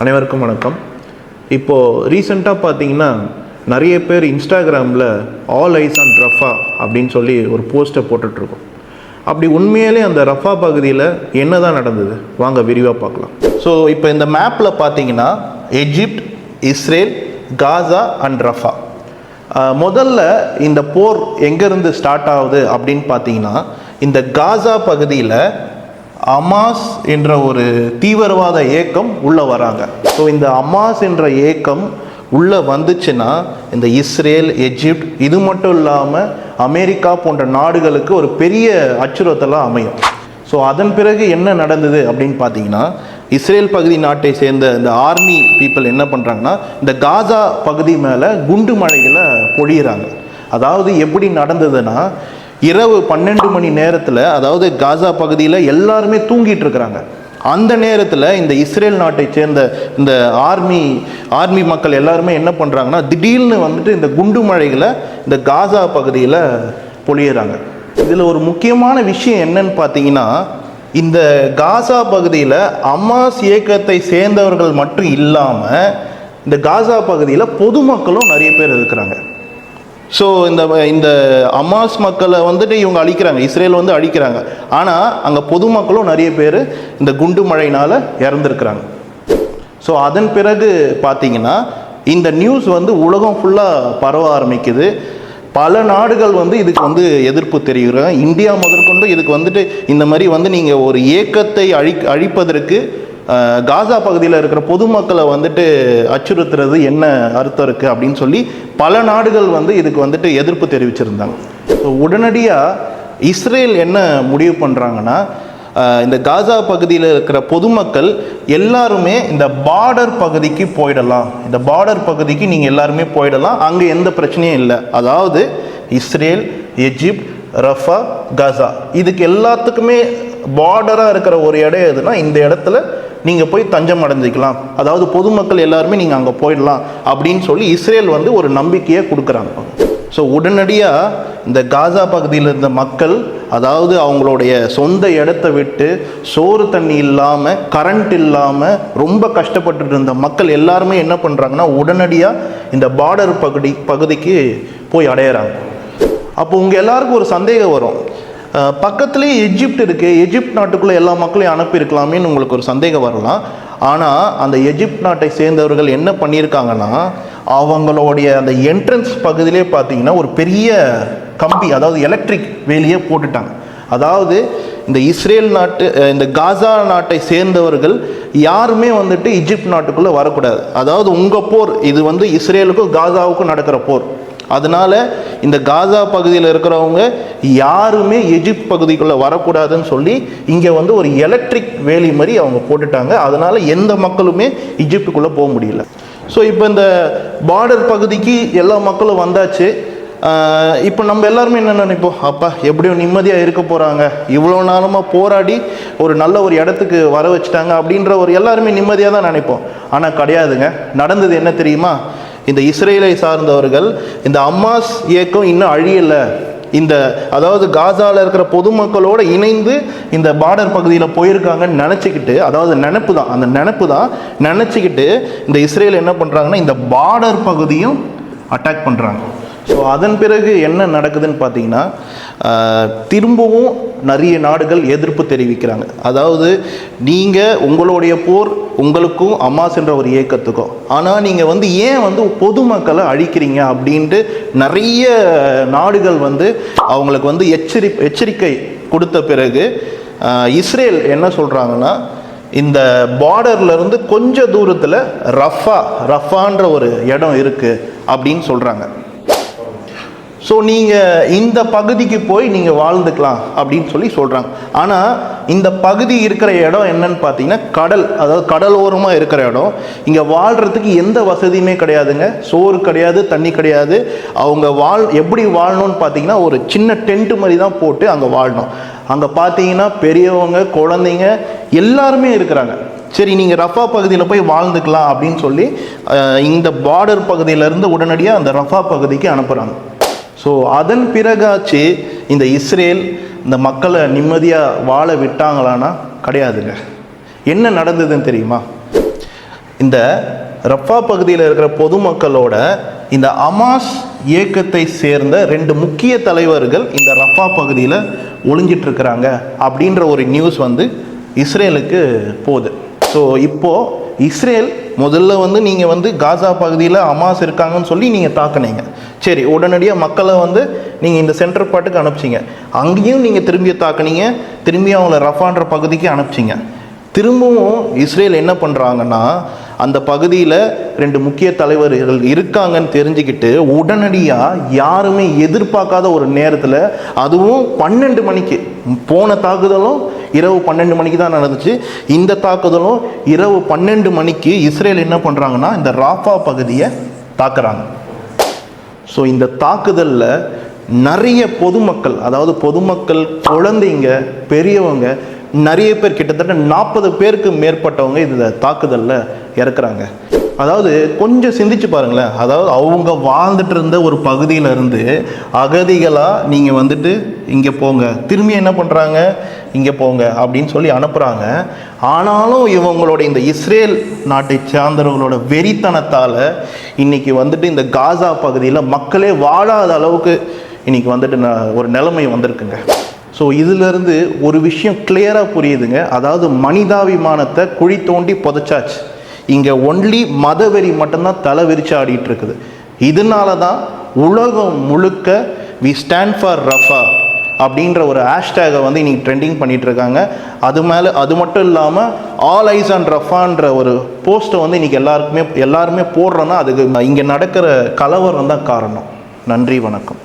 அனைவருக்கும் வணக்கம். இப்போது ரீசெண்டாக பார்த்தீங்கன்னா நிறைய பேர் இன்ஸ்டாகிராமில் ஆல் ஐஸ் ஆன் ரஃபா அப்படின்னு சொல்லி ஒரு போஸ்ட்டை போட்டுட்ருக்கோம். அப்படி உண்மையிலே அந்த ரஃபா பகுதியில் என்ன தான் நடந்தது வாங்க விரிவாக பார்க்கலாம். ஸோ இப்போ இந்த மேப்பில் பார்த்தீங்கன்னா Egypt, Israel, Gaza and Rafah. முதல்ல இந்த போர் எங்கேருந்து ஸ்டார்ட் ஆகுது அப்படின்னு பார்த்தீங்கன்னா இந்த காசா பகுதியில் அமாஸ் என்ற ஒரு தீவிரவாத இயக்கம் உள்ளே வராங்க. ஸோ இந்த அமாஸ் என்ற இயக்கம் உள்ளே வந்துச்சுன்னா இந்த இஸ்ரேல், எஜிப்ட் இது மட்டும் இல்லாமல் அமெரிக்கா போன்ற நாடுகளுக்கு ஒரு பெரிய அச்சுறுத்தலாக அமையும். ஸோ அதன் பிறகு என்ன நடந்தது அப்படின்னு பார்த்தீங்கன்னா இஸ்ரேல் பகுதி நாட்டை சேர்ந்த இந்த ஆர்மி பீப்புள் என்ன பண்ணுறாங்கன்னா இந்த காசா பகுதி மேலே குண்டு மழைகளை பொழியிறாங்க. அதாவது எப்படி நடந்ததுன்னா இரவு 12 மணி நேரத்தில், அதாவது காசா பகுதியில் எல்லாருமே தூங்கிட்டு இருக்கிறாங்க. அந்த நேரத்தில் இந்த இஸ்ரேல் நாட்டை சேர்ந்த இந்த ஆர்மி மக்கள் எல்லாருமே என்ன பண்ணுறாங்கன்னா திடீர்னு வந்துட்டு இந்த குண்டு மழைகளை இந்த காசா பகுதியில் பொழியிறாங்க. இதில் ஒரு முக்கியமான விஷயம் என்னன்னு பார்த்தீங்கன்னா இந்த காசா பகுதியில் அமாஸ் இயக்கத்தை சேர்ந்தவர்கள் மட்டும் இல்லாமல் இந்த காசா பகுதியில் பொதுமக்களும் நிறைய பேர் இருக்கிறாங்க. ஸோ இந்த அமாஸ் மக்களை வந்துட்டு இவங்க அழிக்கிறாங்க, இஸ்ரேல் வந்து அழிக்கிறாங்க. ஆனால் அங்கே பொதுமக்களும் நிறைய பேர் இந்த குண்டு மழையினால் இறந்துருக்கிறாங்க. ஸோ அதன் பிறகு பார்த்தீங்கன்னா இந்த நியூஸ் வந்து உலகம் ஃபுல்லாக பரவ ஆரம்பிக்குது. பல நாடுகள் வந்து இதுக்கு வந்து எதிர்ப்பு தெரிவிக்கிறாங்க. இந்தியா முதற்கொண்டு இதுக்கு வந்துட்டு இந்த மாதிரி வந்து நீங்கள் ஒரு இயக்கத்தை அழிப்பதற்கு காசா பகுதியில் இருக்கிற பொதுமக்களை வந்துட்டு அச்சுறுத்துறது என்ன அர்த்தம் இருக்குது அப்படின்னு சொல்லி பல நாடுகள் வந்து இதுக்கு வந்துட்டு எதிர்ப்பு தெரிவிச்சிருந்தாங்க. ஸோ உடனடியாக இஸ்ரேல் என்ன முடிவு பண்ணுறாங்கன்னா இந்த காசா பகுதியில் இருக்கிற பொதுமக்கள் எல்லாருமே இந்த பார்டர் பகுதிக்கு போயிடலாம், இந்த பார்டர் பகுதிக்கு நீங்கள் எல்லாருமே போயிடலாம், அங்கே எந்த பிரச்சனையும் இல்லை. அதாவது இஸ்ரேல், எஜிப்ட், ரஃபா, காசா இதுக்கு எல்லாத்துக்குமே பார்டராக இருக்கிற ஒரு இடம் எதுனா இந்த இடத்துல நீங்கள் போய் தஞ்சம் அடைஞ்சிக்கலாம், அதாவது பொதுமக்கள் எல்லாருமே நீங்கள் அங்கே போயிடலாம் அப்படின்னு சொல்லி இஸ்ரேல் வந்து ஒரு நம்பிக்கையை கொடுக்குறாங்க. ஸோ உடனடியாக இந்த காசா பகுதியில் இருந்த மக்கள், அதாவது அவங்களுடைய சொந்த இடத்த விட்டு சோறு தண்ணி இல்லாமல், கரண்ட் இல்லாமல் ரொம்ப கஷ்டப்பட்டு இருந்த மக்கள் எல்லாருமே என்ன பண்ணுறாங்கன்னா உடனடியாக இந்த பார்டர் பகுதிக்கு போய் அடையிறாங்க. அப்போ உங்கள் எல்லாருக்கும் ஒரு சந்தேகம் வரும், பக்கத்துலேயே எஜிப்ட் இருக்குது, எஜிப்ட் நாட்டுக்குள்ளே எல்லா மக்களையும் அனுப்பியிருக்கலாமேன்னு உங்களுக்கு ஒரு சந்தேகம் வரலாம். ஆனால் அந்த எஜிப்ட் நாட்டை சேர்ந்தவர்கள் என்ன பண்ணியிருக்காங்கன்னா அவங்களுடைய அந்த என்ட்ரன்ஸ் பகுதியிலே பார்த்தீங்கன்னா ஒரு பெரிய கம்பி, அதாவது எலக்ட்ரிக் வேலியை போட்டுட்டாங்க. அதாவது இந்த இஸ்ரேல் நாட்டு, இந்த காசா நாட்டை சேர்ந்தவர்கள் யாருமே வந்துட்டு எஜிப்ட் நாட்டுக்குள்ளே வரக்கூடாது. அதாவது உங்கள் போர் இது வந்து இஸ்ரேலுக்கும் காசாவுக்கும் நடக்கிற போர். அதனால இந்த காசா பகுதியில் இருக்கிறவங்க யாருமே எஜிப்ட் பகுதிக்குள்ளே வரக்கூடாதுன்னு சொல்லி இங்கே வந்து ஒரு எலக்ட்ரிக் வேலி மாதிரி அவங்க போட்டுட்டாங்க. அதனால எந்த மக்களுமே எஜிப்டுக்குள்ளே போக முடியல. ஸோ இப்போ இந்த பார்டர் பகுதிக்கு எல்லா மக்களும் வந்தாச்சு. இப்போ நம்ம எல்லாருமே என்ன நினைப்போம், அப்பா எப்படியும் நிம்மதியாக இருக்க போகிறாங்க, இவ்வளோ நேரமாக போராடி ஒரு நல்ல ஒரு இடத்துக்கு வர வச்சுட்டாங்க அப்படின்ற ஒரு எல்லாருமே நிம்மதியாக தான் நினைப்போம். ஆனால் கிடையாதுங்க. நடந்தது என்ன தெரியுமா? இந்த இஸ்ரேலை சார்ந்தவர்கள் இந்த அமாஸ் இயக்கம் இன்னும் அழியலை, அதாவது காசாவில் இருக்கிற பொதுமக்களோடு இணைந்து இந்த பார்டர் பகுதியில் போயிருக்காங்கன்னு நினச்சிக்கிட்டு, அதாவது அந்த நினப்பு தான் நினச்சிக்கிட்டு இந்த இஸ்ரேல் என்ன பண்ணுறாங்கன்னா இந்த பார்டர் பகுதியும் அட்டாக் பண்ணுறாங்க. ஸோ அதன் பிறகு என்ன நடக்குதுன்னு பார்த்தீங்கன்னா திரும்பவும் நிறைய நாடுகள் எதிர்ப்பு தெரிவிக்கிறாங்க. அதாவது நீங்கள் உங்களுடைய போர் உங்களுக்கும் அமாஸ் என்ற ஒரு இயக்கத்துக்கும், ஆனால் நீங்கள் வந்து ஏன் வந்து பொதுமக்களை அழிக்கிறீங்க அப்படின்ட்டு நிறைய நாடுகள் வந்து அவங்களுக்கு வந்து எச்சரிக்கை கொடுத்த பிறகு இஸ்ரேல் என்ன சொல்கிறாங்கன்னா இந்த பார்டர்லேருந்து கொஞ்சம் தூரத்தில் ரஃபான்ற ஒரு இடம் இருக்குது அப்படின்னு சொல்கிறாங்க. ஸோ நீங்கள் இந்த பகுதிக்கு போய் நீங்கள் வாழ்ந்துக்கலாம் அப்படின்னு சொல்லி சொல்கிறாங்க. ஆனால் இந்த பகுதி இருக்கிற இடம் என்னன்னு பார்த்தீங்கன்னா கடல், அதாவது கடலோரமாக இருக்கிற இடம். இங்கே வாழ்கிறதுக்கு எந்த வசதியுமே கிடையாதுங்க. சோறு கிடையாது, தண்ணி கிடையாது. அவங்க எப்படி வாழணும்னு பார்த்தீங்கன்னா ஒரு சின்ன டென்ட்டு மாதிரி தான் போட்டு அங்கே வாழணும். அங்கே பார்த்தீங்கன்னா பெரியவங்க, குழந்தைங்க எல்லாருமே இருக்கிறாங்க. சரி, நீங்கள் ரஃபா பகுதியில் போய் வாழ்ந்துக்கலாம் அப்படின்னு சொல்லி இந்த பார்டர் பகுதியிலேருந்து உடனடியாக அந்த ரஃபா பகுதிக்கு அனுப்புகிறாங்க. ஸோ அதன் பிறகாச்சு இந்த இஸ்ரேல் இந்த மக்களை நிம்மதியாக வாழ விட்டாங்களான்னா கிடையாதுங்க. என்ன நடந்ததுன்னு தெரியுமா? இந்த ரஃபா பகுதியில் இருக்கிற பொதுமக்களோட இந்த அமாஸ் இயக்கத்தை சேர்ந்த 2 முக்கிய தலைவர்கள் இந்த ரஃபா பகுதியில் ஒளிஞ்சிட்டு இருக்கிறாங்க அப்படின்ற ஒரு நியூஸ் இஸ்ரேலுக்கு போகுது. ஸோ இப்போது இஸ்ரேல் முதல்ல நீங்கள் காசா பகுதியில் அமாஸ் இருக்காங்கன்னு சொல்லி நீங்கள் தாக்குனீங்க. சரி, உடனடியாக மக்களை நீங்கள் இந்த சென்டர் பாட்டுக்கு அனுப்பிச்சிங்க. அங்கேயும் நீங்கள் திரும்பி தாக்குனீங்க, திரும்பி அவங்கள ரஃபான்ற பகுதிக்கு அனுப்பிச்சிங்க. திரும்பவும் இஸ்ரேல் என்ன பண்ணுறாங்கன்னா, அந்த பகுதியில் 2 முக்கிய தலைவர்கள் இருக்காங்கன்னு தெரிஞ்சுக்கிட்டு உடனடியாக யாருமே எதிர்பார்க்காத ஒரு நேரத்தில், அதுவும் 12 மணிக்கு, போன தாக்குதலும் இரவு 12 மணிக்கு தான் நடந்துச்சு, இந்த தாக்குதலும் இரவு 12 மணிக்கு இஸ்ரேல் என்ன பண்ணுறாங்கன்னா இந்த ராஃபா பகுதியை தாக்குறாங்க. ஸோ இந்த தாக்குதலில் நிறைய பொதுமக்கள், அதாவது பொதுமக்கள், குழந்தைங்க, பெரியவங்க, நிறைய பேர், கிட்டத்தட்ட 40 பேருக்கு மேற்பட்டவங்க இந்த தாக்குதலில் இறக்குறாங்க. அதாவது கொஞ்சம் சிந்திச்சு பாருங்களேன். அதாவது அவங்க வாழ்ந்துட்டு இருந்த ஒரு பகுதியில் இருந்து அகதிகளாக நீங்கள் இங்கே போங்க, திரும்பி என்ன பண்ணுறாங்க, இங்கே போங்க அப்படின்னு சொல்லி அனுப்புகிறாங்க. ஆனாலும் இவங்களோட இந்த இஸ்ரேல் நாட்டை சார்ந்தவர்களோட வெறித்தனத்தால் இன்னைக்கு இந்த காசா பகுதியில் மக்களே வாழாத அளவுக்கு இன்னைக்கு ஒரு நிலைமை வந்திருக்குங்க. ஸோ இதிலிருந்து ஒரு விஷயம் கிளியராக புரியுதுங்க. அதாவது மனிதாபிமானத்தை குழி தோண்டி புதைச்சாச்சு. இங்கே ஒன்லி மதவெறி மட்டும்தான் தலை விரிச்சு ஆடிட்டு இருக்குது. இதனால தான் உலகம் முழுக்க வி ஸ்டாண்ட் ஃபார் ரஃபா அப்படின்ற ஒரு ஹேஷ்டேகை இன்னைக்கு ட்ரெண்டிங் பண்ணிட்டு இருக்காங்க. அது மட்டும் இல்லாமல் ஆல் ஐஸ் அண்ட் ரஃபான்ற ஒரு போஸ்ட்டை இன்னைக்கு எல்லாருமே போடுறோன்னா அதுக்கு இங்கே நடக்கிற கலவரம் தான் காரணம். நன்றி, வணக்கம்.